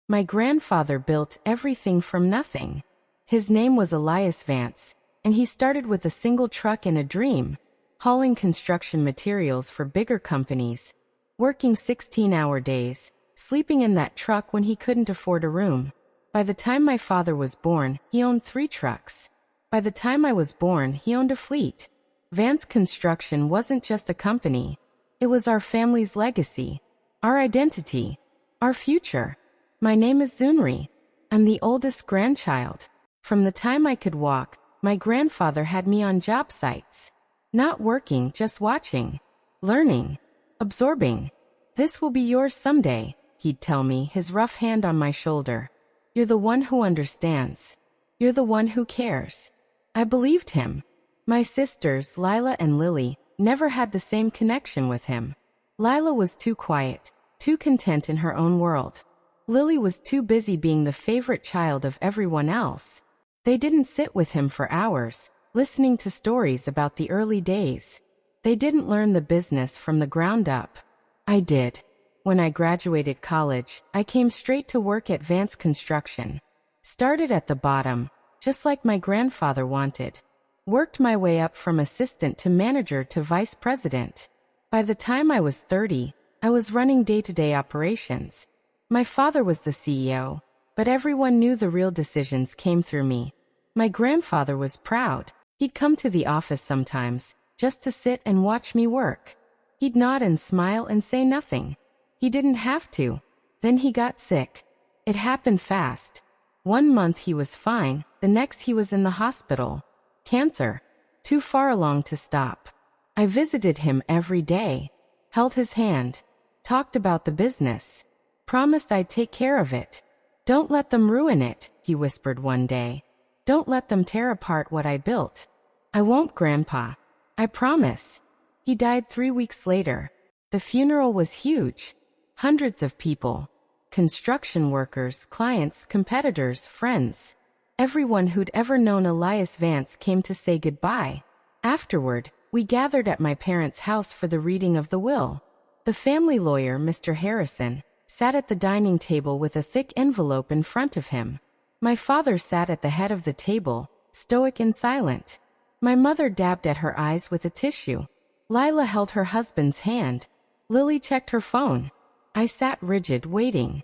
My grandfather built everything from nothing. His name was Elias Vance, and he started with a single truck and a dream, hauling construction materials for bigger companies, working 16-hour days, sleeping in that truck when he couldn't afford a room. By the time my father was born, he owned 3 trucks. By the time I was born, he owned a fleet. Vance Construction wasn't just a company. It was our family's legacy, our identity, our future. My name is Zunri. I'm the oldest grandchild. From the time I could walk, my grandfather had me on job sites. Not working, just watching, learning, absorbing. This will be yours someday, he'd tell me, his rough hand on my shoulder. You're the one who understands. You're the one who cares. I believed him. My sisters, Lila and Lily, never had the same connection with him. Lila was too quiet, too content in her own world. Lily was too busy being the favorite child of everyone else. They didn't sit with him for hours, listening to stories about the early days. They didn't learn the business from the ground up. I did. When I graduated college, I came straight to work at Vance Construction. Started at the bottom, just like my grandfather wanted. Worked my way up from assistant to manager to vice president. By the time I was 30, I was running day-to-day operations. My father was the CEO, but everyone knew the real decisions came through me. My grandfather was proud. He'd come to the office sometimes, just to sit and watch me work. He'd nod and smile and say nothing. He didn't have to. Then he got sick. It happened fast. 1 month he was fine, the next he was in the hospital. Cancer. Too far along to stop. I visited him every day, held his hand, talked about the business, promised I'd take care of it. Don't let them ruin it, he whispered one day. Don't let them tear apart what I built. I won't, Grandpa. I promise. He died 3 weeks later. The funeral was huge. Hundreds of people. Construction workers, clients, competitors, friends. Everyone who'd ever known Elias Vance came to say goodbye. Afterward, we gathered at my parents' house for the reading of the will. The family lawyer, Mr. Harrison, sat at the dining table with a thick envelope in front of him. My father sat at the head of the table, stoic and silent. My mother dabbed at her eyes with a tissue. Lila held her husband's hand. Lily checked her phone. I sat rigid, waiting.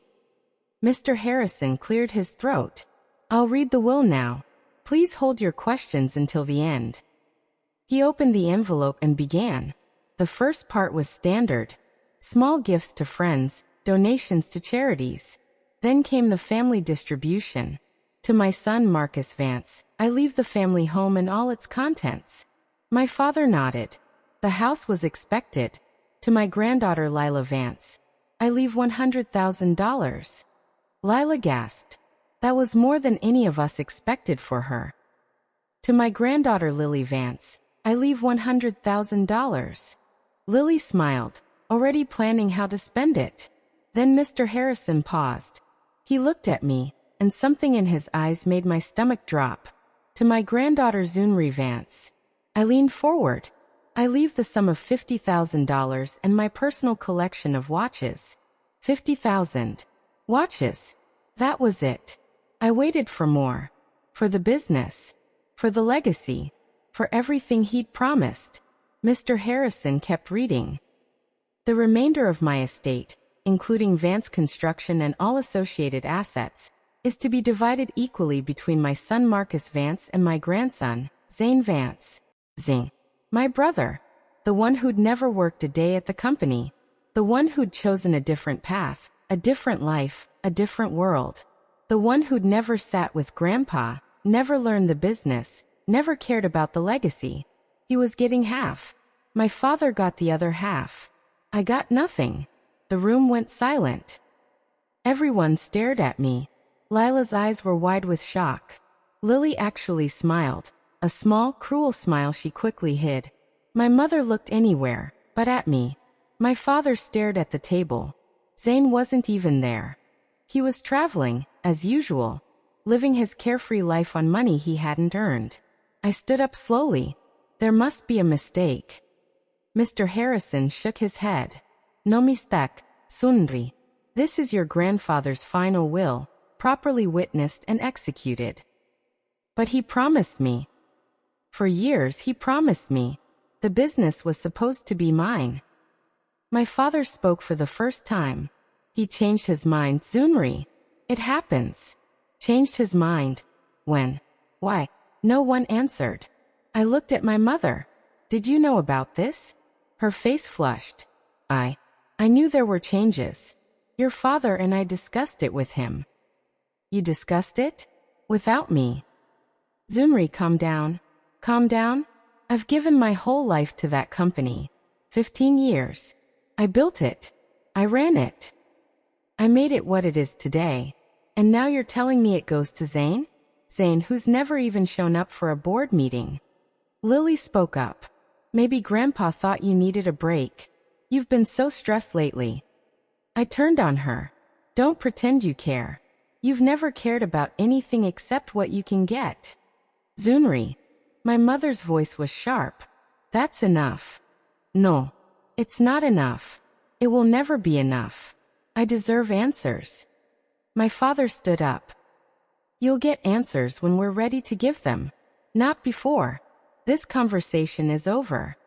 Mr. Harrison cleared his throat. I'll read the will now. Please hold your questions until the end. He opened the envelope and began. The first part was standard. Small gifts to friends, donations to charities. Then came the family distribution. To my son Marcus Vance, I leave the family home and all its contents. My father nodded. The house was expected. To my granddaughter Lila Vance, I leave $100,000. Lila gasped. That was more than any of us expected for her. To my granddaughter Lily Vance, I leave $100,000. Lily smiled, already planning how to spend it. Then Mr. Harrison paused. He looked at me, and something in his eyes made my stomach drop. To my granddaughter Zunri Vance, I leaned forward. I leave the sum of $50,000 and my personal collection of watches. 50,000 watches. That was it. I waited for more. For the business. For the legacy. For everything he'd promised. Mr. Harrison kept reading. The remainder of my estate, including Vance Construction and all associated assets, is to be divided equally between my son Marcus Vance and my grandson, Zane Vance. Zing. My brother. The one who'd never worked a day at the company. The one who'd chosen a different path, a different life, a different world. The one who'd never sat with Grandpa, never learned the business, never cared about the legacy. He was getting half. My father got the other half. I got nothing. The room went silent. Everyone stared at me. Lila's eyes were wide with shock. Lily actually smiled. A small, cruel smile she quickly hid. My mother looked anywhere, but at me. My father stared at the table. Zane wasn't even there. He was traveling, as usual, living his carefree life on money he hadn't earned. I stood up slowly. There must be a mistake. Mr. Harrison shook his head. No mistake, Sunri. This is your grandfather's final will, properly witnessed and executed. But he promised me. For years he promised me. The business was supposed to be mine. My father spoke for the first time. He changed his mind, Zunri. It happens. Changed his mind. When? Why? No one answered. I looked at my mother. Did you know about this? Her face flushed. I knew there were changes. Your father and I discussed it with him. You discussed it? Without me. Zunri, calm down. Calm down? I've given my whole life to that company. 15 years. I built it. I ran it. I made it what it is today. And now you're telling me it goes to Zane? Zane, who's never even shown up for a board meeting. Lily spoke up. Maybe Grandpa thought you needed a break. You've been so stressed lately. I turned on her. Don't pretend you care. You've never cared about anything except what you can get. Zunri. My mother's voice was sharp. That's enough. No. It's not enough. It will never be enough. I deserve answers. My father stood up. You'll get answers when we're ready to give them. Not before. This conversation is over.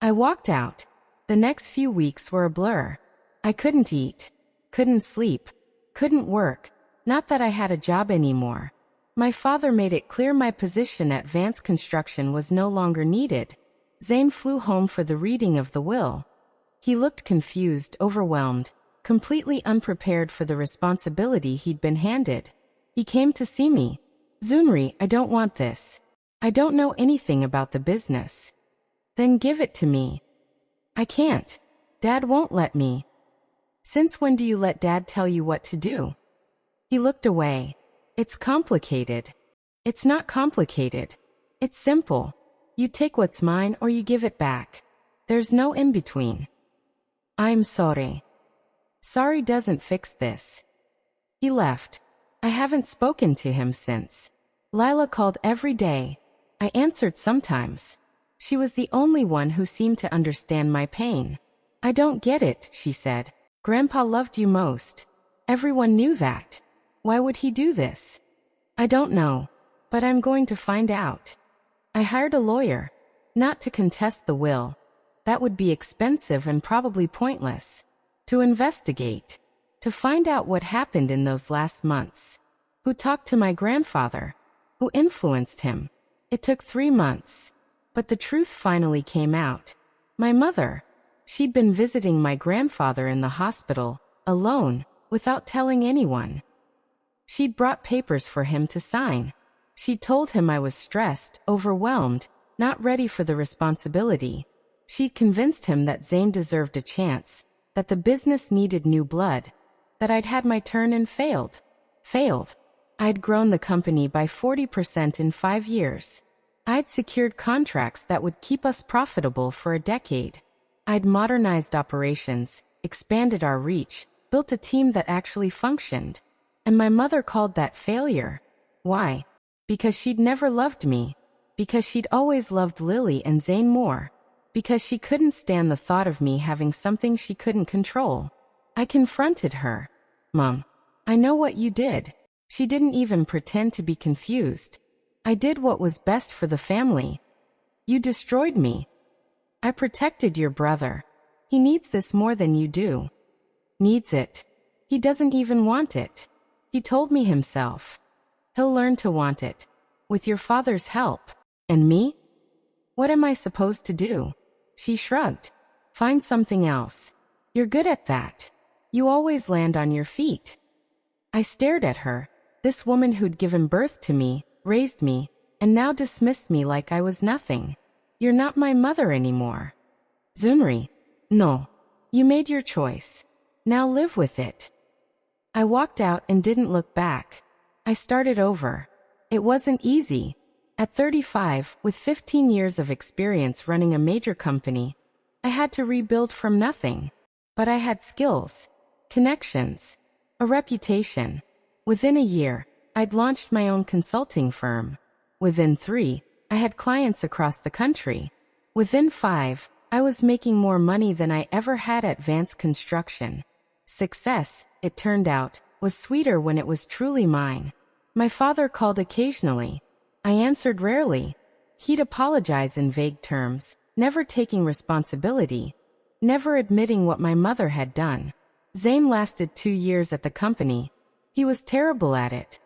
I walked out. The next few weeks were a blur. I couldn't eat. Couldn't sleep. Couldn't work. Not that I had a job anymore. My father made it clear my position at Vance Construction was no longer needed. Zane flew home for the reading of the will. He looked confused, overwhelmed, completely unprepared for the responsibility he'd been handed. He came to see me. Zunri, I don't want this. I don't know anything about the business. Then give it to me. I can't. Dad won't let me. Since when do you let Dad tell you what to do? He looked away. It's complicated. It's not complicated. It's simple. You take what's mine or you give it back. There's no in between. I'm sorry. Sorry doesn't fix this. He left. I haven't spoken to him since. Lila called every day. I answered sometimes. She was the only one who seemed to understand my pain. I don't get it, she said. Grandpa loved you most. Everyone knew that. Why would he do this? I don't know, but I'm going to find out. I hired a lawyer, not to contest the will. That would be expensive and probably pointless. To investigate. To find out what happened in those last months. Who talked to my grandfather? Who influenced him? It took 3 months. But the truth finally came out. My mother. She'd been visiting my grandfather in the hospital, alone, without telling anyone. She'd brought papers for him to sign. She told him I was stressed, overwhelmed, not ready for the responsibility. She'd convinced him that Zane deserved a chance, that the business needed new blood, that I'd had my turn and failed. I'd grown the company by 40% in 5 years. I'd secured contracts that would keep us profitable for a decade. I'd modernized operations, expanded our reach, built a team that actually functioned. And my mother called that failure. Why? Because she'd never loved me. Because she'd always loved Lily and Zane more. Because she couldn't stand the thought of me having something she couldn't control. I confronted her. Mom, I know what you did. She didn't even pretend to be confused. I did what was best for the family. You destroyed me. I protected your brother. He needs this more than you do. Needs it. He doesn't even want it. He told me himself. He'll learn to want it. With your father's help. And me? What am I supposed to do? She shrugged. Find something else. You're good at that. You always land on your feet. I stared at her. This woman who'd given birth to me, raised me, and now dismissed me like I was nothing. You're not my mother anymore. Zunri. No. You made your choice. Now live with it. I walked out and didn't look back. I started over. It wasn't easy. At 35, with 15 years of experience running a major company, I had to rebuild from nothing. But I had skills, connections, a reputation. Within a year, I'd launched my own consulting firm. Within 3, I had clients across the country. Within 5, I was making more money than I ever had at Vance Construction. Success, it turned out, was sweeter when it was truly mine. My father called occasionally. I answered rarely. He'd apologize in vague terms, never taking responsibility, never admitting what my mother had done. Zayn lasted 2 years at the company. He was terrible at it.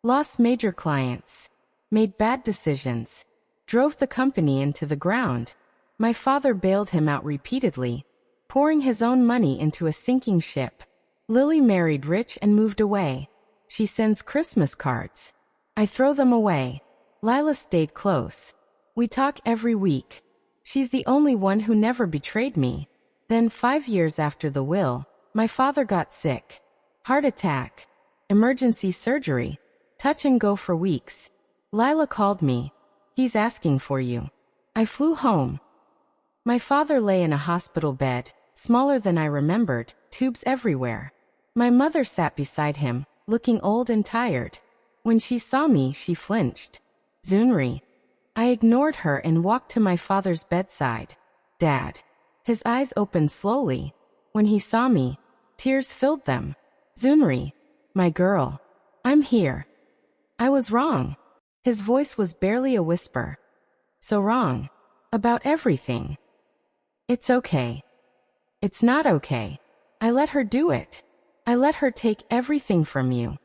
Lost major clients, made bad decisions, drove the company into the ground. My father bailed him out repeatedly, pouring his own money into a sinking ship. Lily married rich and moved away. She sends Christmas cards. I throw them away. Lila stayed close. We talk every week. She's the only one who never betrayed me. Then 5 years after the will, my father got sick. Heart attack. Emergency surgery. Touch and go for weeks. Lila called me. He's asking for you. I flew home. My father lay in a hospital bed, smaller than I remembered, tubes everywhere. My mother sat beside him, looking old and tired. When she saw me, she flinched. Zunri. I ignored her and walked to my father's bedside. Dad. His eyes opened slowly. When he saw me, tears filled them. Zunri. My girl. I'm here. I was wrong. His voice was barely a whisper. So wrong. About everything. It's okay. It's not okay. I let her do it. I let her take everything from you.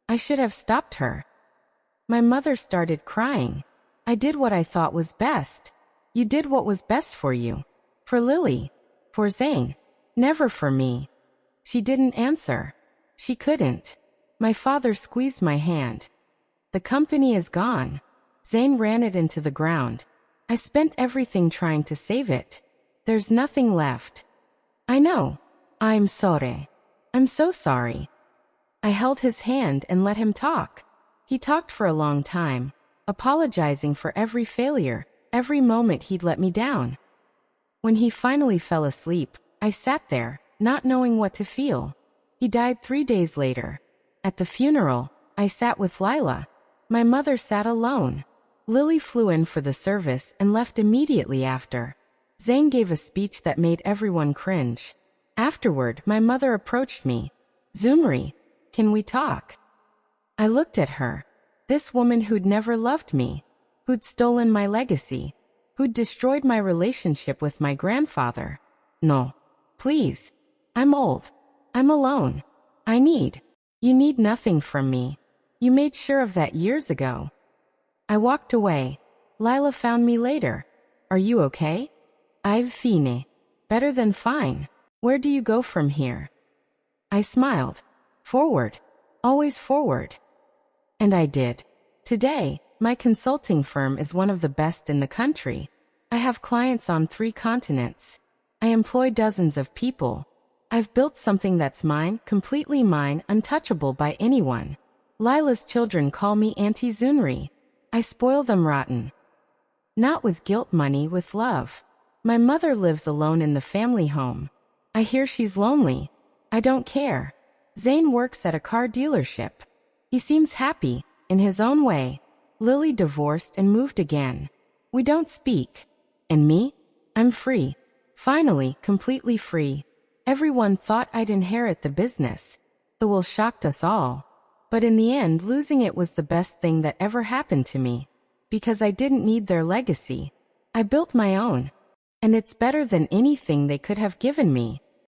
I should have stopped her. My mother started crying. I did what I thought was best. You did what was best for you. For Lily. For Zayn. Never for me. She didn't answer. She couldn't. My father squeezed my hand. The company is gone. Zayn ran it into the ground. I spent everything trying to save it. There's nothing left. I know. I'm sorry. I'm so sorry. I held his hand and let him talk. He talked for a long time, apologizing for every failure, every moment he'd let me down. When he finally fell asleep, I sat there, not knowing what to feel. He died 3 days later. At the funeral, I sat with Lila. My mother sat alone. Lily flew in for the service and left immediately after. Zayn gave a speech that made everyone cringe. Afterward, my mother approached me. Zunri, can we talk? I looked at her. This woman who'd never loved me, who'd stolen my legacy, who'd destroyed my relationship with my grandfather. No. Please. I'm old. I'm alone. You need nothing from me. You made sure of that years ago. I walked away. Lila found me later. Are you okay? I've fine. Better than fine. Where do you go from here? I smiled. Forward. Always forward. And I did. Today, my consulting firm is one of the best in the country. I have clients on 3 continents. I employ dozens of people. I've built something that's mine, completely mine, untouchable by anyone. Lila's children call me Auntie Zunri. I spoil them rotten. Not with guilt money, with love. My mother lives alone in the family home. I hear she's lonely. I don't care. Zayn works at a car dealership. He seems happy, in his own way. Lily divorced and moved again. We don't speak. And me? I'm free. Finally, completely free. Everyone thought I'd inherit the business. The will shocked us all. But in the end, losing it was the best thing that ever happened to me. Because I didn't need their legacy. I built my own. And it's better than anything they could have given me.